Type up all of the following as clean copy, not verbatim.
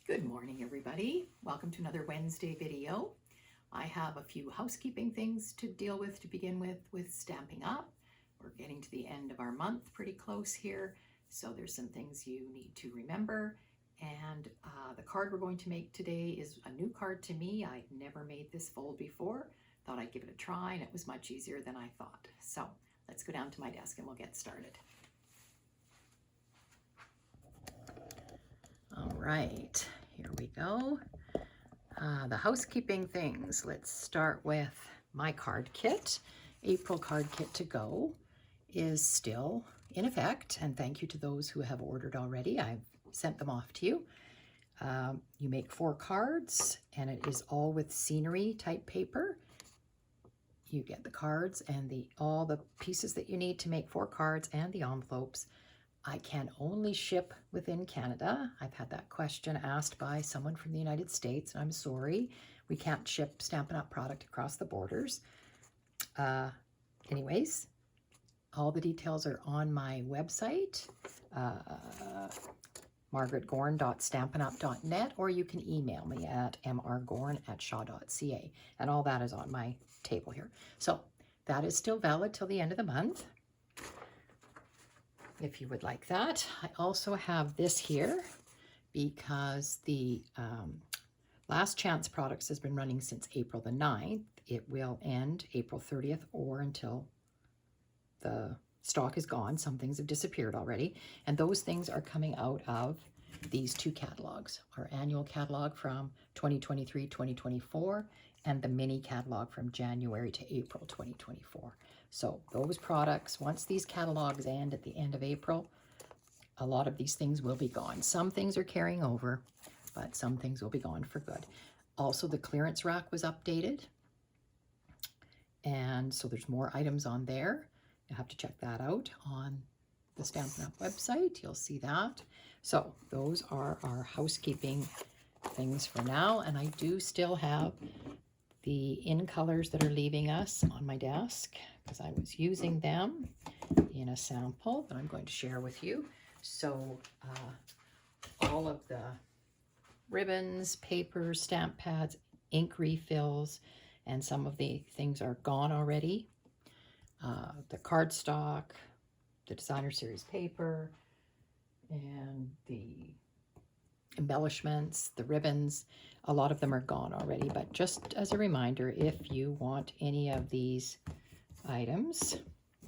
Good morning, everybody. Welcome to another Wednesday video. I have a few housekeeping things to deal with to begin with Stampin' Up. We're getting to the end of our month, pretty close here, so there's some things you need to remember. And the card we're going to make today is a new card to me. I'd never made this fold before. Thought I'd give it a try, and it was much easier than I thought. So let's go down to my desk and we'll get started. All right, here we go. The housekeeping things. Let's start with my card kit. April card kit to go is still in effect, and thank you to those who have ordered already. I've sent them off to you. You make 4 cards, and it is all with scenery type paper. You get the cards and all the pieces that you need to make 4 cards and the envelopes. I can only ship within Canada. I've had that question asked by someone from the United States, and I'm sorry, we can't ship Stampin' Up! Product across the borders. Anyways, all the details are on my website, margaretgorn.stampinup.net, or you can email me at mrgorn@shaw.ca, and all that is on my table here. So that is still valid till the end of the month, if you would like that. I also have this here because the Last Chance Products has been running since April the 9th. It will end April 30th or until the stock is gone. Some things have disappeared already. And those things are coming out of these 2 catalogs. Our annual catalog from 2023-2024 and the mini catalog from January to April 2024. So those products, once these catalogs end at the end of April, a lot of these things will be gone. Some things are carrying over, but some things will be gone for good. Also, the clearance rack was updated, and so there's more items on there. You'll have to check that out on the Stampin' Up! Website. You'll see that. So those are our housekeeping things for now, and I do still have the in colors that are leaving us on my desk because I was using them in a sample that I'm going to share with you. So all of the ribbons, papers, stamp pads, ink refills, and some of the things are gone already. The cardstock, the designer series paper, and the embellishments, the ribbons, a lot of them are gone already. But just as a reminder, if you want any of these items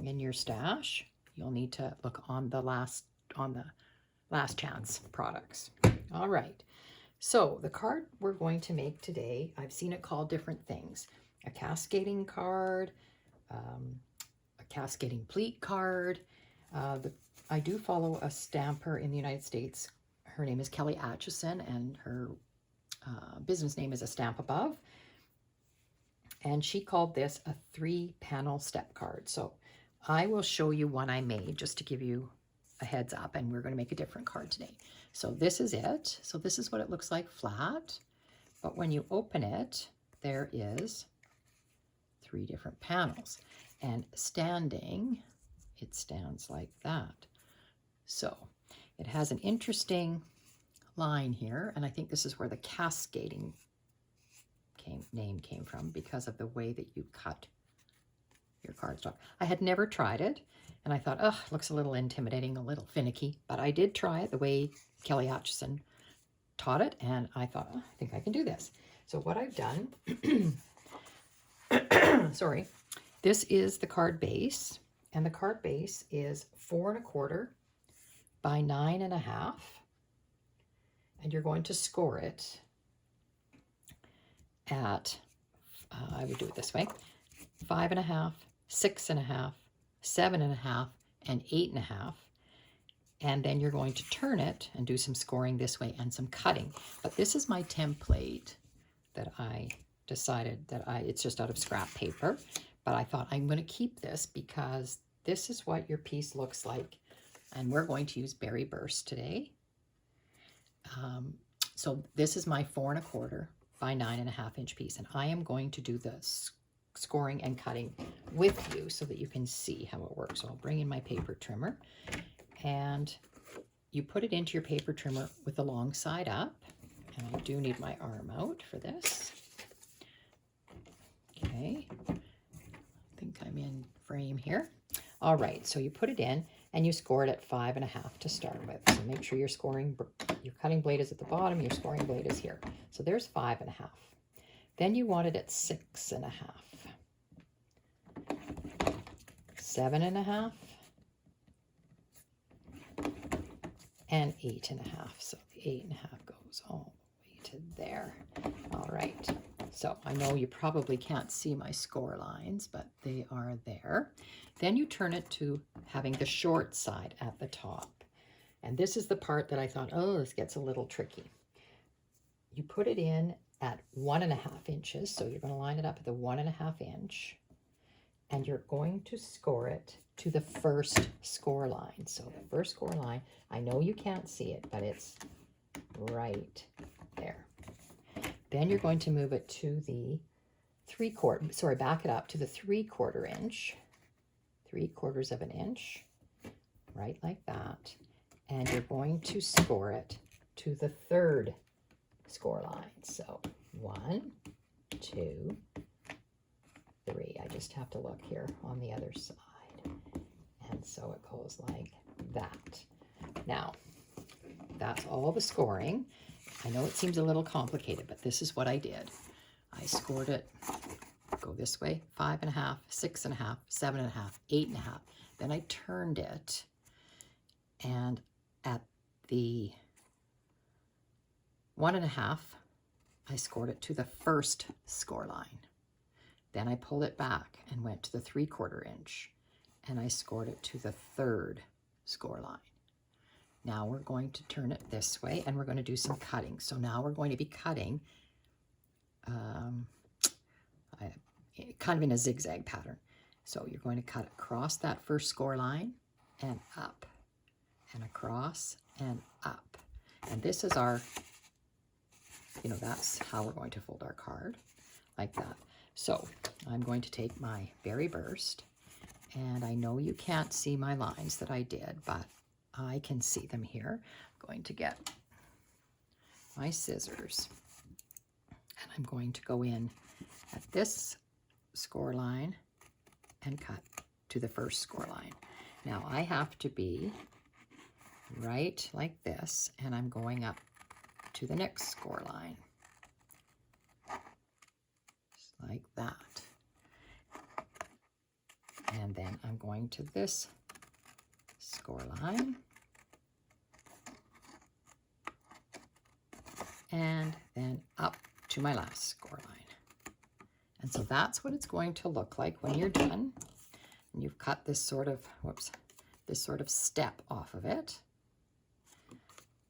in your stash, you'll need to look on the Last Chance Products. All right, so the card we're going to make today, I've seen it called different things. A cascading card, a cascading pleat card. I do follow a stamper in the United States. Her name is Kelly Atchison, and her business name is A Stamp Above. And she called this a 3-panel step card. So I will show you one I made just to give you a heads up, and we're going to make a different card today. So this is it. So this is what it looks like flat. But when you open it, there is 3 different panels. And standing, it stands like that. So it has an interesting line here, and I think this is where the cascading name came from because of the way that you cut your cardstock. I had never tried it, and I thought, oh, it looks a little intimidating, a little finicky, but I did try it the way Kelly Atchison taught it, and I thought, oh, I think I can do this. So what I've done, sorry, this is the card base, and the card base is 4 1/4 by 9 1/2, and you're going to score it at, I would do it this way, 5 1/2, 6 1/2, 7 1/2, and 8 1/2. And then you're going to turn it and do some scoring this way and some cutting. But this is my template that I decided that it's just out of scrap paper. But I thought I'm going to keep this because this is what your piece looks like. And we're going to use Berry Burst today. So this is my 4 1/4 by 9 1/2 inch piece. And I am going to do the scoring and cutting with you so that you can see how it works. So I'll bring in my paper trimmer, and you put it into your paper trimmer with the long side up, And I do need my arm out for this. Okay, I think I'm in frame here. All right, so you put it in and you score it at 5.5 to start with. So make sure your cutting blade is at the bottom, your scoring blade is here. So there's 5.5. Then you want it at 6.5, 7.5, and 8.5. So the 8.5 goes all the way to there. All right. So I know you probably can't see my score lines, but they are there. Then you turn it to having the short side at the top. And this is the part that I thought, oh, this gets a little tricky. You put it in at 1.5 inches. So you're going to line it up at the 1.5 inch. And you're going to score it to the first score line. So the first score line, I know you can't see it, but it's right there. Then you're going to move it to the back it up to the 3/4 inch, 3/4 of an inch, right like that. And you're going to score it to the third score line. So 1, 2, 3. I just have to look here on the other side. And so it goes like that. Now, that's all the scoring. I know it seems a little complicated, but this is what I did. I scored it, go this way, 5.5, 6.5, 7.5, 8.5. Then I turned it, and at the 1.5, I scored it to the first score line. Then I pulled it back and went to the 3/4 inch, and I scored it to the third score line. Now we're going to turn it this way, and we're going to do some cutting. So now we're going to be cutting kind of in a zigzag pattern. So you're going to cut across that first score line and up, and across and up. And this is our, that's how we're going to fold our card, like that. So I'm going to take my berry burst, and I know you can't see my lines that I did, but I can see them here. I'm going to get my scissors, and I'm going to go in at this score line and cut to the first score line. Now I have to be right like this, and I'm going up to the next score line, just like that. And then I'm going to this score line, and then up to my last score line. And so that's what it's going to look like when you're done. And you've cut this sort of, this sort of step off of it.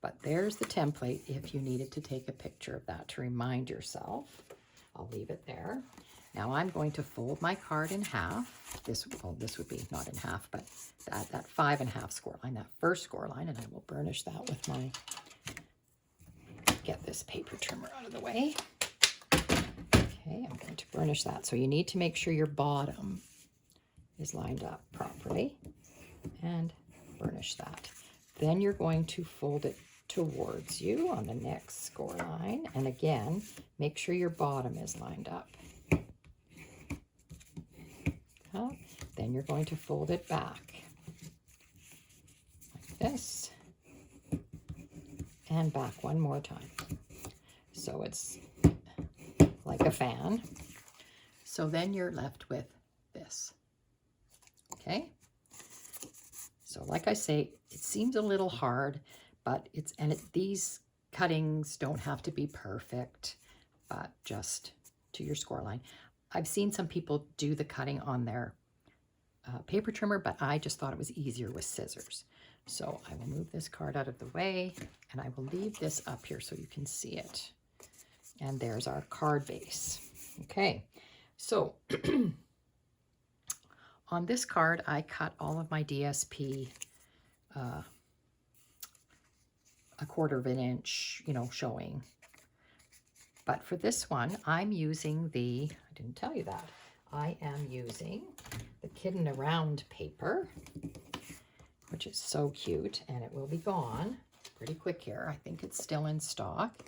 But there's the template if you needed to take a picture of that to remind yourself. I'll leave it there. Now I'm going to fold my card in half. This would be not in half, but that 5.5 score line, that first score line, and I will burnish that with my, get this paper trimmer out of the way. Okay, I'm going to burnish that. So you need to make sure your bottom is lined up properly and burnish that. Then you're going to fold it towards you on the next score line. And again, make sure your bottom is lined up. Then you're going to fold it back like this and back one more time. So it's like a fan. So then you're left with this. Okay. So like I say, it seems a little hard, but these cuttings don't have to be perfect, but just to your score line. I've seen some people do the cutting on their paper trimmer, but I just thought it was easier with scissors. So I will move this card out of the way, and I will leave this up here so you can see it. And there's our card base. Okay, so on this card, I cut all of my DSP 1/4 inch, showing. But for this one, I'm using I didn't tell you that, I am using the Kiddin' Around paper, which is so cute, and it will be gone pretty quick here. I think it's still in stock,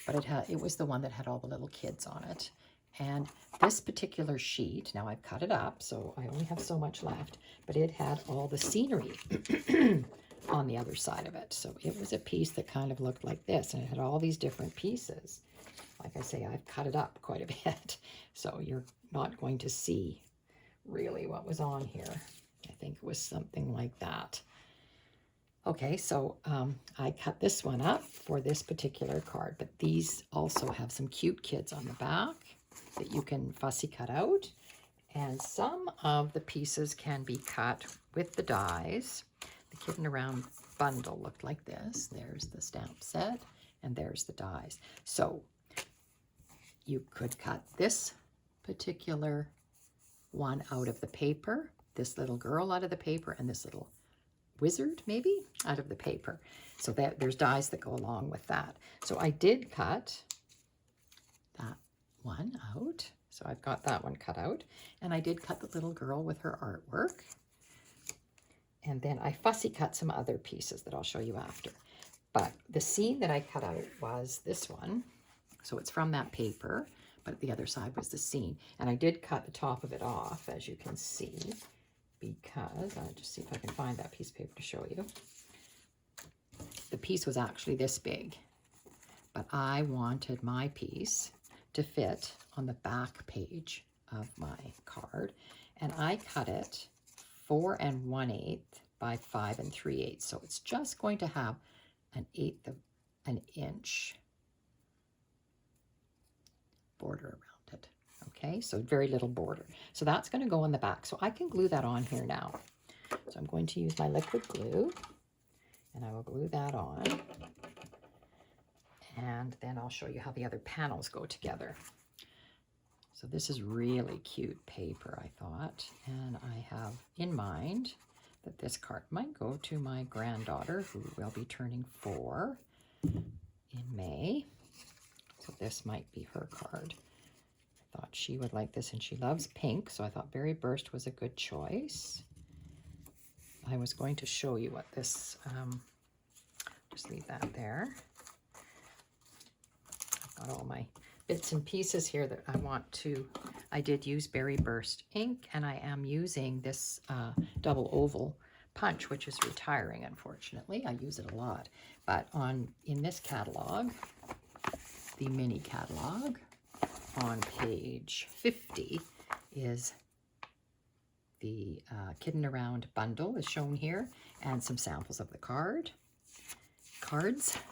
but it was the one that had all the little kids on it. And this particular sheet, now I've cut it up, so I only have so much left, but it had all the scenery on the other side of it. So it was a piece that kind of looked like this, and it had all these different pieces. Like I say, I've cut it up quite a bit, so you're not going to see really what was on here. I think it was something like that. Okay, so I cut this one up for this particular card, but these also have some cute kids on the back that you can fussy cut out. And some of the pieces can be cut with the dies. The Kidding Around bundle looked like this. There's the stamp set, and there's the dies. So you could cut this particular one out of the paper, this little girl out of the paper, and this little wizard maybe out of the paper. So that there's dies that go along with that. So I did cut that one out. So I've got that one cut out, and I did cut the little girl with her artwork. And then I fussy cut some other pieces that I'll show you after. But the scene that I cut out was this one. So it's from that paper, but the other side was the scene. And I did cut the top of it off, as you can see, because I'll just see if I can find that piece of paper to show you. The piece was actually this big, but I wanted my piece to fit on the back page of my card, and I cut it 4 1/8 by 5 3/8. So it's just going to have 1/8 of an inch border around it. Okay, so very little border. So that's going to go on the back. So I can glue that on here now. So I'm going to use my liquid glue, and I will glue that on. And then I'll show you how the other panels go together. So this is really cute paper, I thought. And I have in mind that this card might go to my granddaughter, who will be turning 4 in May. So this might be her card. I thought she would like this, and she loves pink, so I thought Berry Burst was a good choice. I was going to show you what this, just leave that there. I've got all my bits and pieces here that I want to, I did use Berry Burst ink, and I am using this double oval punch, which is retiring, unfortunately. I use it a lot, but in this catalog, the mini catalog, on page 50 is the Kidding Around bundle is shown here, and some samples of the cards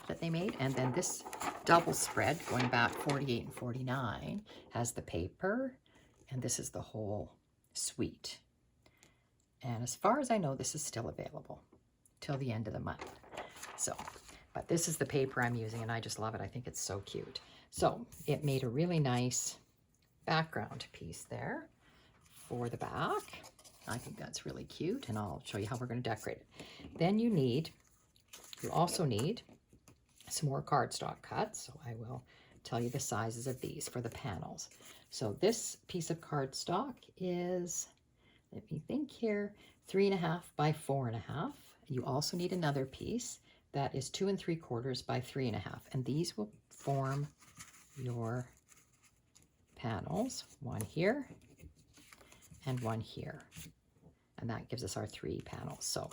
that they made. And then this double spread going back 48 and 49 has the paper, and this is the whole suite. And as far as I know, this is still available till the end of the month. So, but this is the paper I'm using, and I just love it. I think it's so cute. So it made a really nice background piece there for the back. I think that's really cute, and I'll show you how we're going to decorate it. Then you also need some more cardstock cuts. So I will tell you the sizes of these for the panels. So this piece of cardstock is, let me think here, 3.5 by 4.5. You also need another piece that is 2 3/4 by 3.5, and these will form your panels, one here and one here, and that gives us our 3 panels. So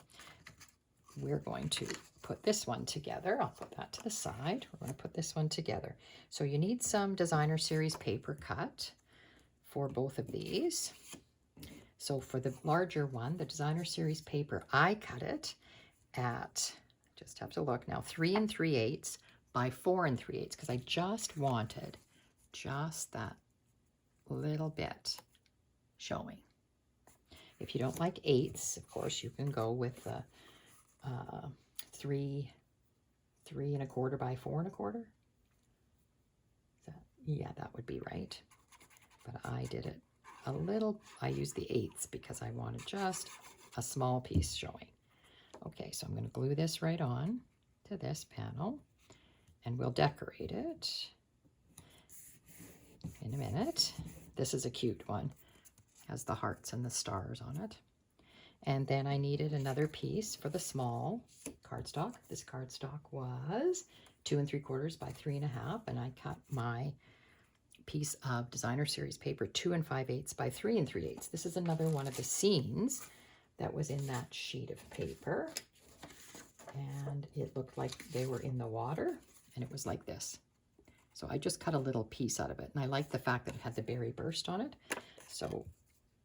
we're going to put this one together. I'll put that to the side. We're going to put this one together. So you need some Designer Series paper cut for both of these. So for the larger one, the Designer Series paper, I cut it at, just have to look now, 3 3/8 by 4 3/8, because I just wanted just that little bit showing. If you don't like 8s, of course, you can go with the 3 1/4 by 4 1/4. Yeah, that would be right. But I did it a little, I used the 8s because I wanted just a small piece showing. Okay, so I'm going to glue this right on to this panel, and we'll decorate it in a minute. This is a cute one. Has the hearts and the stars on it. And then I needed another piece for the small cardstock. This cardstock was 2 3/4 by 3 1/2, and I cut my piece of designer series paper 2 5/8 by 3 3/8. This is another one of the scenes that was in that sheet of paper, and it looked like they were in the water, and it was like this. So I just cut a little piece out of it, and I like the fact that it had the berry burst on it. So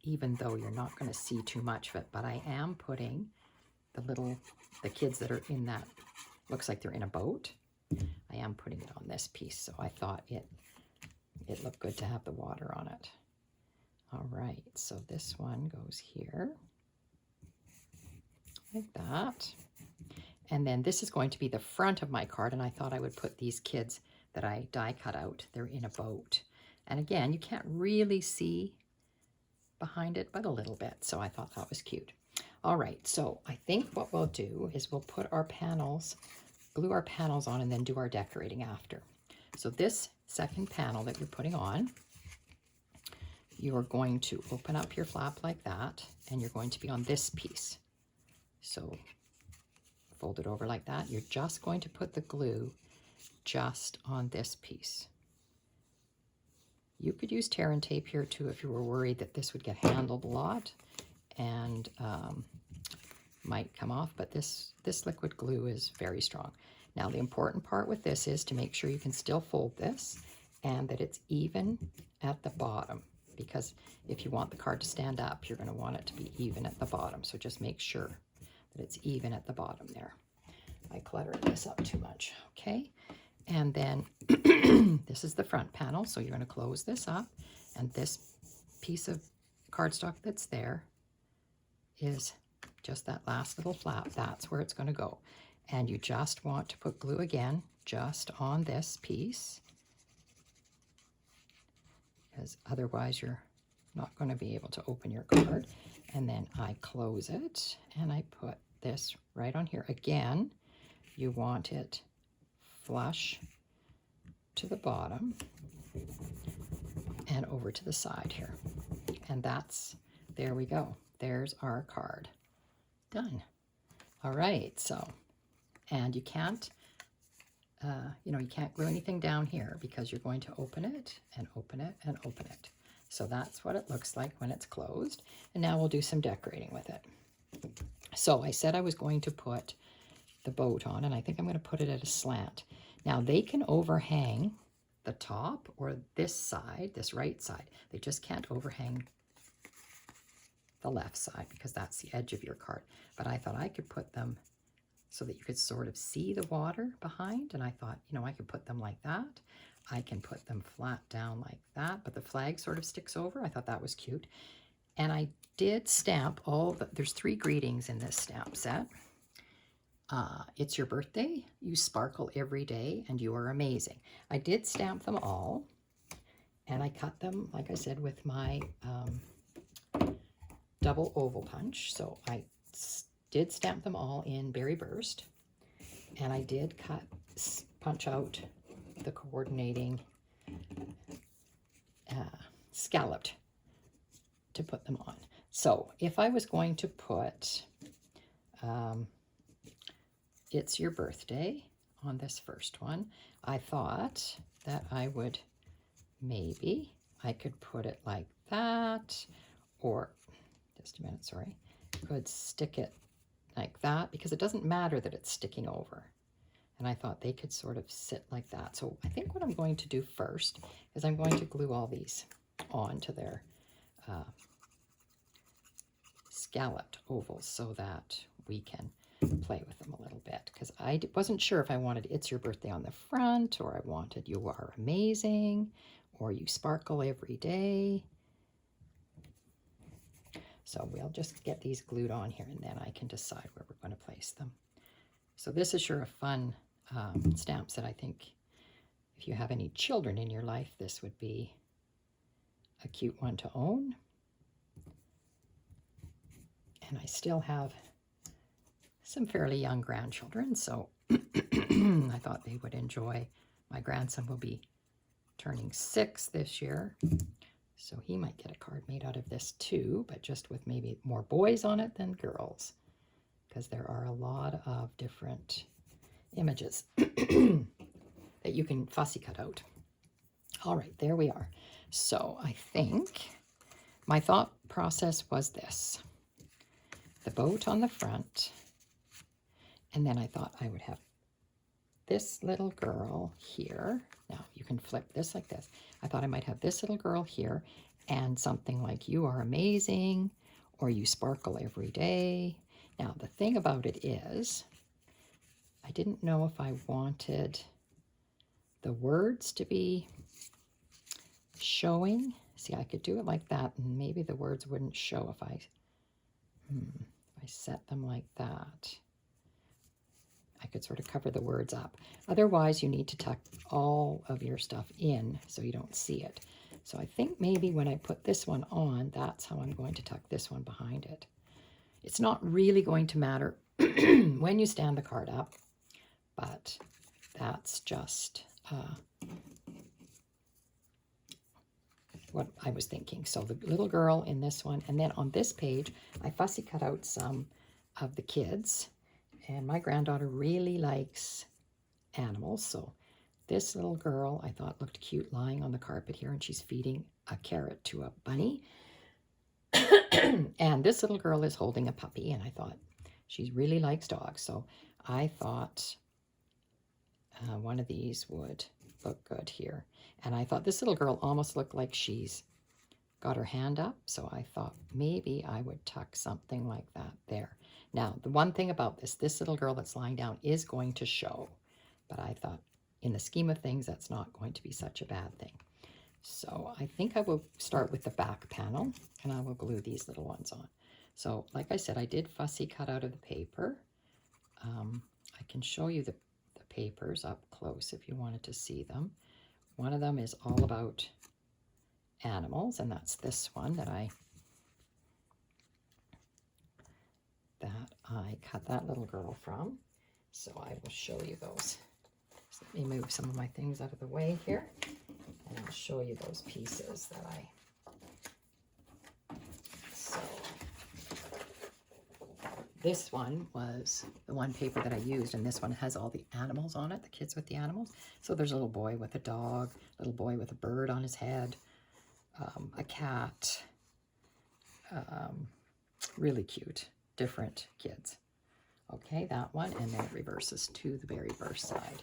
even though you're not going to see too much of it, but I am putting the kids that are in that, looks like they're in a boat, I am putting it on this piece. So I thought it looked good to have the water on it. All right, so this one goes here, like that. And then this is going to be the front of my card, and I thought I would put these kids that I die cut out. They're in a boat. And again, you can't really see behind it, but a little bit. So I thought that was cute. All right, so I think what we'll do is we'll put our panels, glue our panels on, and then do our decorating after. So this second panel that you're putting on, you're going to open up your flap like that, and you're going to be on this piece. So fold it over like that. You're just going to put the glue just on this piece. You could use tear and tape here too if you were worried that this would get handled a lot and might come off, but this liquid glue is very strong. Now the important part with this is to make sure you can still fold this and that it's even at the bottom, because if you want the card to stand up, you're going to want it to be even at the bottom. So just make sure that it's even at the bottom there. I cluttered this up too much, okay? And then this is the front panel, so you're going to close this up, and this piece of cardstock that's there is just that last little flap. That's where it's going to go. And you just want to put glue again just on this piece, because otherwise you're not going to be able to open your card. And then I close it and I put this right on here. Again, you want it flush to the bottom and over to the side here. And there we go. There's our card done. All right, so, and you can't, you can't glue anything down here because you're going to open it and open it and open it. So that's what it looks like when it's closed. And now we'll do some decorating with it. So I said I was going to put the boat on, and I think I'm going to put it at a slant. Now they can overhang the top or this side, this right side. They just can't overhang the left side because that's the edge of your card. But I thought I could put them so that you could sort of see the water behind, and I thought, I could put them like that. I can put them flat down like that, but the flag sort of sticks over. I thought that was cute. And I did stamp there's 3 greetings in this stamp set. It's your birthday, you sparkle every day, and you are amazing. I did stamp them all, and I cut them, like I said, with my double oval punch. So I did stamp them all in Berry Burst, and I did punch out the coordinating scalloped to put them on. So if I was going to put it's your birthday on this first one, I thought that I could put it like that, or just a minute, sorry, could stick it like that, because it doesn't matter that it's sticking over. And I thought they could sort of sit like that. So I think what I'm going to do first is I'm going to glue all these onto their scalloped ovals so that we can play with them a little bit, because I wasn't sure if I wanted It's Your Birthday on the front, or I wanted You Are Amazing, or You Sparkle Every Day. So we'll just get these glued on here, and then I can decide where we're going to place them. So this is sure a fun stamp set. I think if you have any children in your life, this would be a cute one to own. And I still have some fairly young grandchildren, so I thought they would enjoy. My grandson will be turning 6 this year, So he might get a card made out of this too, but just with maybe more boys on it than girls, because there are a lot of different images that you can fussy cut out. All right, there we are. So I think my thought process was this: the boat on the front, and then I thought I would have this little girl here. Now you can flip this like this. I thought I might have this little girl here and something like "You are amazing" or "You sparkle every day." Now the thing about it is, I didn't know if I wanted the words to be showing. See, I could do it like that and maybe the words wouldn't show if I set them like that. I could sort of cover the words up. Otherwise, you need to tuck all of your stuff in so you don't see it. So I think maybe when I put this one on, that's how I'm going to tuck this one behind it. It's not really going to matter when you stand the card up, but that's just what I was thinking. So the little girl in this one, and then on this page, I fussy cut out some of the kids. And my granddaughter really likes animals, so this little girl I thought looked cute lying on the carpet here, and she's feeding a carrot to a bunny. And this little girl is holding a puppy, and I thought she really likes dogs, so I thought one of these would look good here. And I thought this little girl almost looked like she's got her hand up, so I thought maybe I would tuck something like that there. Now, the one thing about this little girl that's lying down is going to show, but I thought in the scheme of things, that's not going to be such a bad thing. So I think I will start with the back panel, and I will glue these little ones on. So like I said, I did fussy cut out of the paper. I can show you the papers up close if you wanted to see them. One of them is all about animals, and that's this one that I cut that little girl from. So I will show you those. So let me move some of my things out of the way here, and I'll show you those pieces that so this one was the one paper that I used, and this one has all the animals on it, the kids with the animals. So there's a little boy with a dog, little boy with a bird on his head, a cat, really cute, different kids. Okay, that one, and then it reverses to the very first side.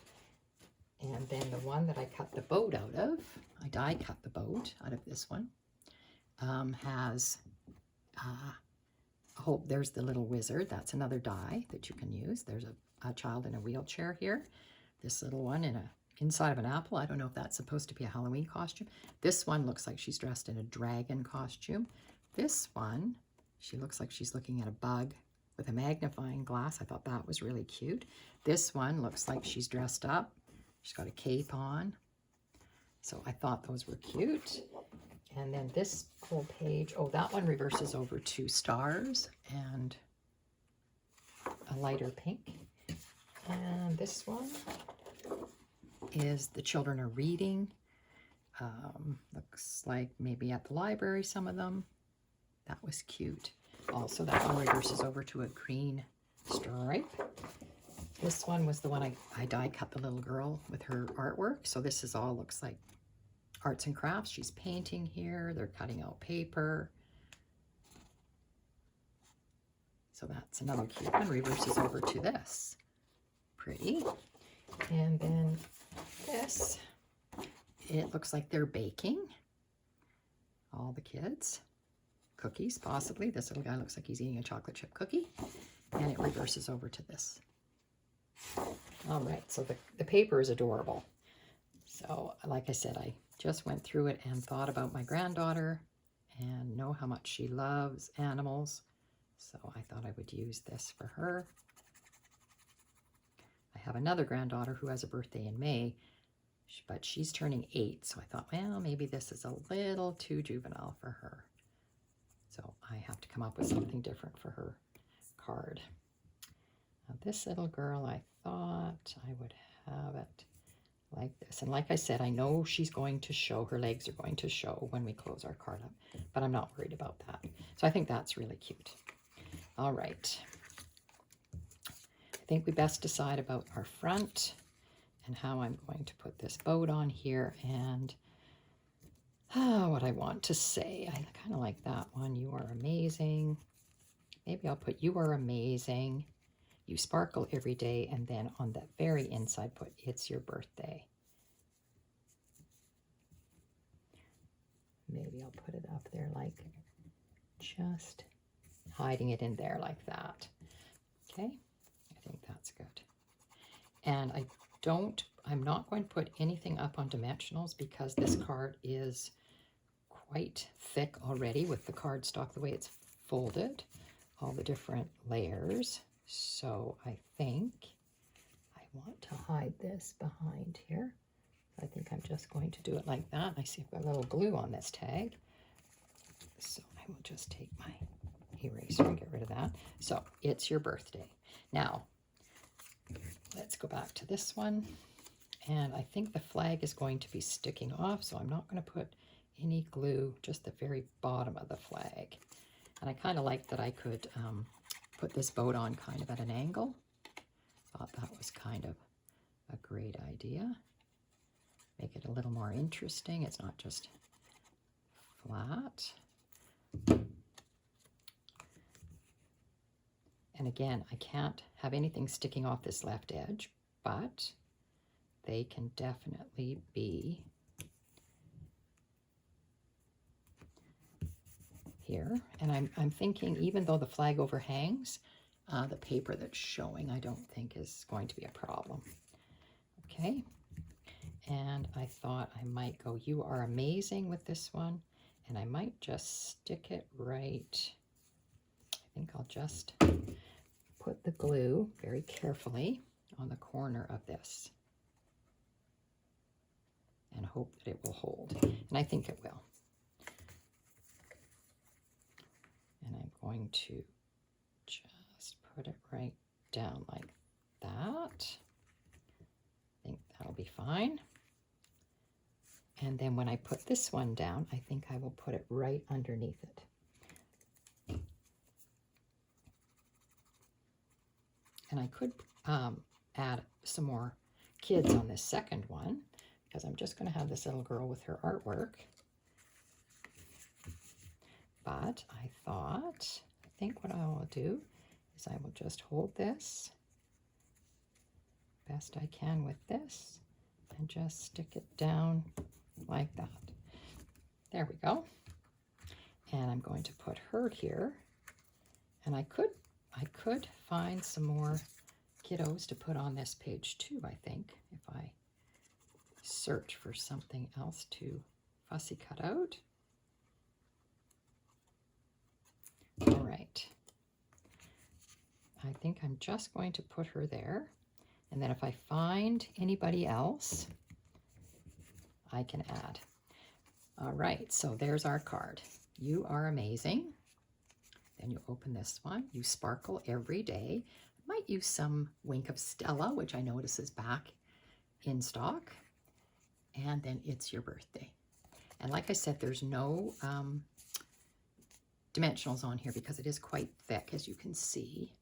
And then the one that I cut the boat out of, I die cut the boat out of this one, has, there's the little wizard. That's another die that you can use. There's a child in a wheelchair here. This little one inside of an apple. I don't know if that's supposed to be a Halloween costume. This one looks like she's dressed in a dragon costume. This one, she looks like she's looking at a bug with a magnifying glass. I thought that was really cute. This one looks like she's dressed up. She's got a cape on. So I thought those were cute. And then this whole page, that one reverses over to stars and a lighter pink. And this one is the children are reading. Looks like maybe at the library, some of them. That was cute. Also, that one reverses over to a green stripe. This one was the one I die cut the little girl with her artwork. So this is all looks like arts and crafts. She's painting here. They're cutting out paper. So that's another cute one. Reverses over to this. Pretty. And then this, it looks like they're baking. All the kids. Cookies, possibly. This little guy looks like he's eating a chocolate chip cookie. And it reverses over to this. All right, so the paper is adorable. So like I said, I just went through it and thought about my granddaughter and know how much she loves animals. So I thought I would use this for her. I have another granddaughter who has a birthday in May, but she's turning 8. So I thought, well, maybe this is a little too juvenile for her. So I have to come up with something different for her card. Now this little girl, I thought I would have it like this. And like I said, I know she's going to show, her legs are going to show when we close our card up, but I'm not worried about that. So I think that's really cute. All right. I think we best decide about our front and how I'm going to put this boat on here, and what I want to say. I kind of like that one. You are amazing. Maybe I'll put you are amazing. You sparkle every day, and then on the very inside put it's your birthday. Maybe I'll put it up there like just hiding it in there like that. Okay, I think that's good. And I'm not going to put anything up on dimensionals because this card is quite thick already with the cardstock, the way it's folded, all the different layers. So I think I want to hide this behind here. I think I'm just going to do it like that. I see I've got a little glue on this tag. So I will just take my eraser and get rid of that. So it's your birthday. Now, let's go back to this one. And I think the flag is going to be sticking off, so I'm not going to put any glue, just the very bottom of the flag. And I kind of like that I could put this boat on kind of at an angle. Thought that was kind of a great idea. Make it a little more interesting. It's not just flat. And again, I can't have anything sticking off this left edge, but they can definitely be here. And I'm thinking, even though the flag overhangs, the paper that's showing I don't think is going to be a problem. Okay. And I thought I might go, you are amazing with this one. And I might just stick it right. I think I'll just put the glue very carefully on the corner of this and hope that it will hold. And I think it will. And I'm going to just put it right down like that. I think that'll be fine. And then when I put this one down, I think I will put it right underneath it. And I could add some more kids on this second one, because I'm just going to have this little girl with her artwork. But I think what I will do is I will just hold this best I can with this and just stick it down like that. There we go. And I'm going to put her here. And I could find some more kiddos to put on this page too, I think, if I search for something else to fussy cut out. All right. I think I'm just going to put her there. And then if I find anybody else, I can add. All right, so there's our card. You are amazing. Then you open this one. You sparkle every day. Might use some Wink of Stella, which I notice is back in stock. And then it's your birthday. And like I said, there's no dimensionals on here because it is quite thick, as you can see.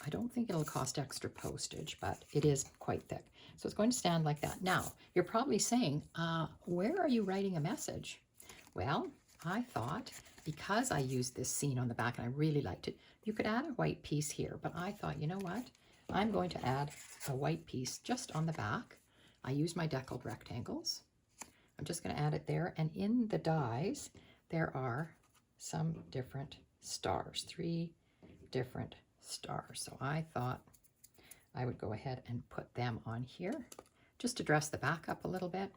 I don't think it'll cost extra postage, but it is quite thick. So it's going to stand like that. Now, you're probably saying, where are you writing a message? Well, I thought because I used this scene on the back and I really liked it, you could add a white piece here. But I thought, you know what? I'm going to add a white piece just on the back. I use my deckled rectangles. I'm just going to add it there. And in the dies, there are some different stars, 3 different stars. So I thought I would go ahead and put them on here just to dress the back up a little bit,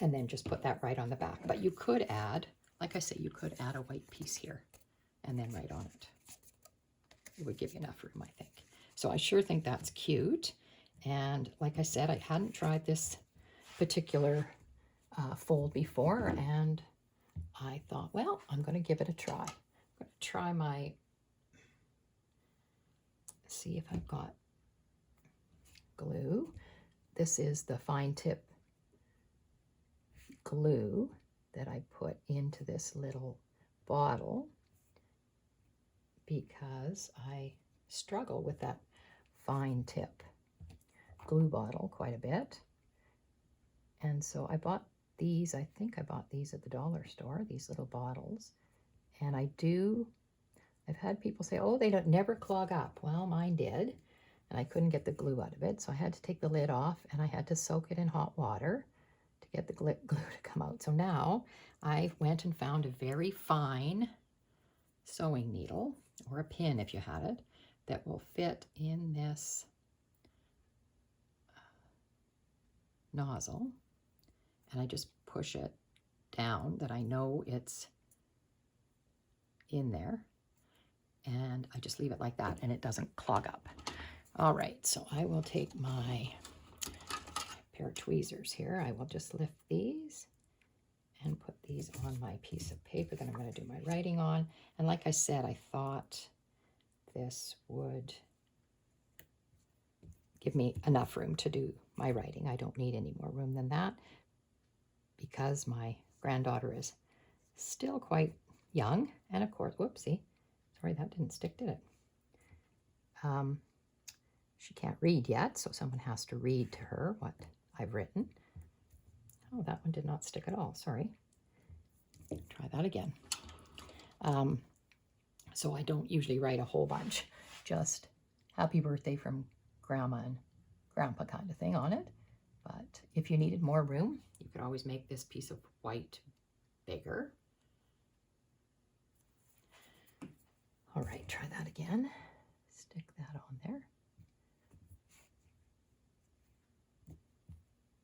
and then just put that right on the back. But you could add, like I say, you could add a white piece here and then right on it. It would give you enough room, I think. So I sure think that's cute. And like I said, I hadn't tried this particular fold before, and I thought, well, I'm going to give it a try. I'm going to try my, see if I've got glue. this is the fine tip glue that I put into this little bottle because I struggle with that fine tip glue bottle quite a bit. And so I bought these, I think I bought these at the dollar store, these little bottles. And I've had people say, oh, they don't never clog up. Well, mine did. And I couldn't get the glue out of it. So I had to take the lid off and I had to soak it in hot water to get the glue to come out. So now I went and found a very fine sewing needle, or a pin if you had it, that will fit in this nozzle. And I just push it down that I know it's in there. And I just leave it like that and it doesn't clog up. All right, so I will take my pair of tweezers here. I will just lift these and put these on my piece of paper that I'm going to do my writing on. And like I said, I thought this would give me enough room to do my writing. I don't need any more room than that because my granddaughter is still quite young. And of course, whoopsie, sorry, that didn't stick, did it? She can't read yet, so someone has to read to her what I've written. Oh, that one did not stick at all, sorry. Try that again. So I don't usually write a whole bunch, just happy birthday from Grandma and Grandpa kind of thing on it. But if you needed more room, you could always make this piece of white bigger. All right, try that again. Stick that on there.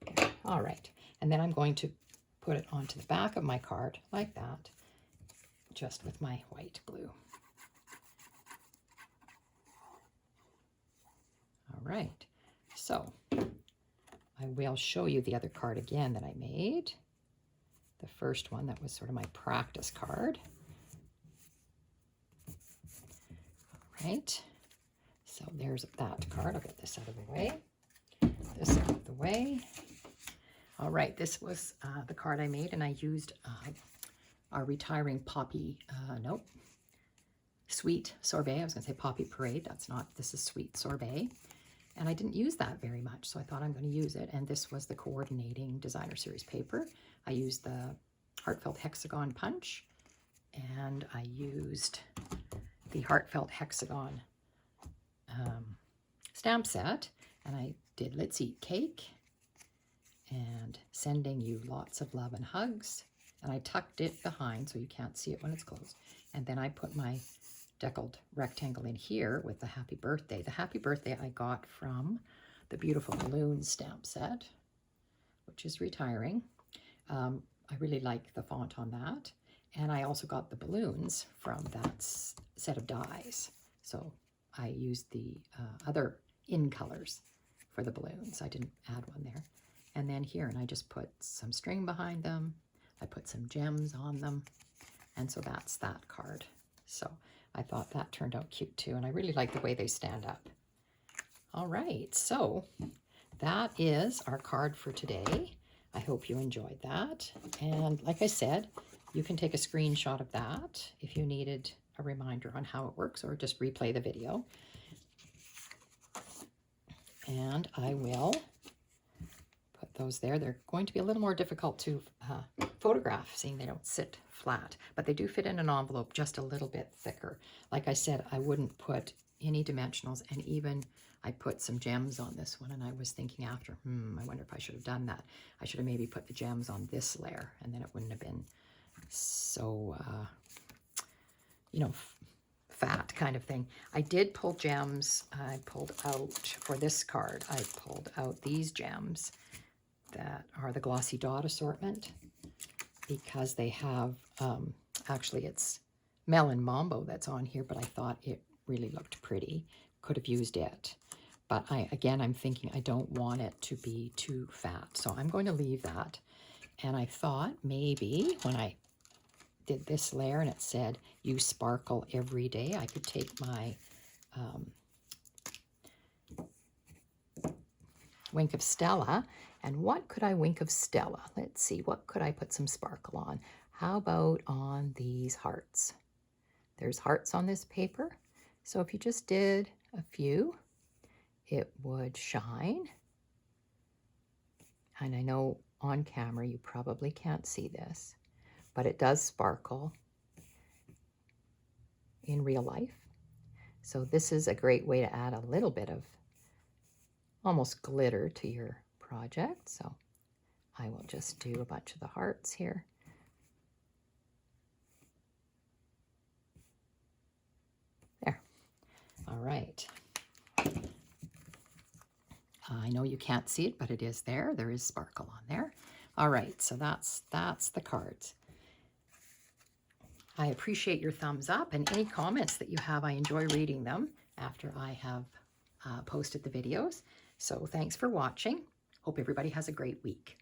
Okay. All right, and then I'm going to put it onto the back of my card like that, just with my white glue. All right, so I will show you the other card again that I made. The first one that was sort of my practice card. All right, so there's that card. I'll get this out of the way. This out of the way. All right, this was the card I made, and I used our retiring Poppy, Sweet Sorbet. I was going to say Poppy Parade. That's not, this is Sweet Sorbet. And I didn't use that very much, so I thought I'm going to use it. And this was the coordinating designer series paper. I used the Heartfelt Hexagon punch, and I used the Heartfelt Hexagon stamp set, and I did Let's Eat Cake and Sending You Lots of Love and Hugs, and I tucked it behind so you can't see it when it's closed. And then I put my deckled rectangle in here with the happy birthday. The happy birthday I got from the Beautiful Balloon stamp set, which is retiring. I really like the font on that. And I also got the balloons from that set of dies. So I used the other in colors for the balloons. I didn't add one there. And then here, and I just put some string behind them. I put some gems on them. And so that's that card. So I thought that turned out cute too. And I really like the way they stand up. All right, so that is our card for today. I hope you enjoyed that. And like I said, you can take a screenshot of that if you needed a reminder on how it works, or just replay the video. And I will put those there. They're going to be a little more difficult to photograph, seeing they don't sit flat, but they do fit in an envelope just a little bit thicker. Like I said, I wouldn't put any dimensionals, and even I put some gems on this one, and I was thinking after, I wonder if I should have done that. I should have maybe put the gems on this layer, and then it wouldn't have been so, fat kind of thing. I did pull gems. I pulled out, for this card, I pulled out these gems that are the Glossy Dot assortment, because they have, actually it's Melon Mambo that's on here, but I thought it really looked pretty. Could have used it. But I'm thinking I don't want it to be too fat. So I'm going to leave that. And I thought maybe when I did this layer and it said, "You sparkle every day," I could take my Wink of Stella. And what could I wink of Stella? Let's see, what could I put some sparkle on? How about on these hearts? There's hearts on this paper. So if you just did a few, it would shine. And I know on camera you probably can't see this, but it does sparkle in real life. So this is a great way to add a little bit of almost glitter to your project. So I will just do a bunch of the hearts here. There. All right. I know you can't see it, but it is there. There is sparkle on there. All right, so that's the cards. I appreciate your thumbs up and any comments that you have. I enjoy reading them after I have posted the videos. So thanks for watching. Hope everybody has a great week.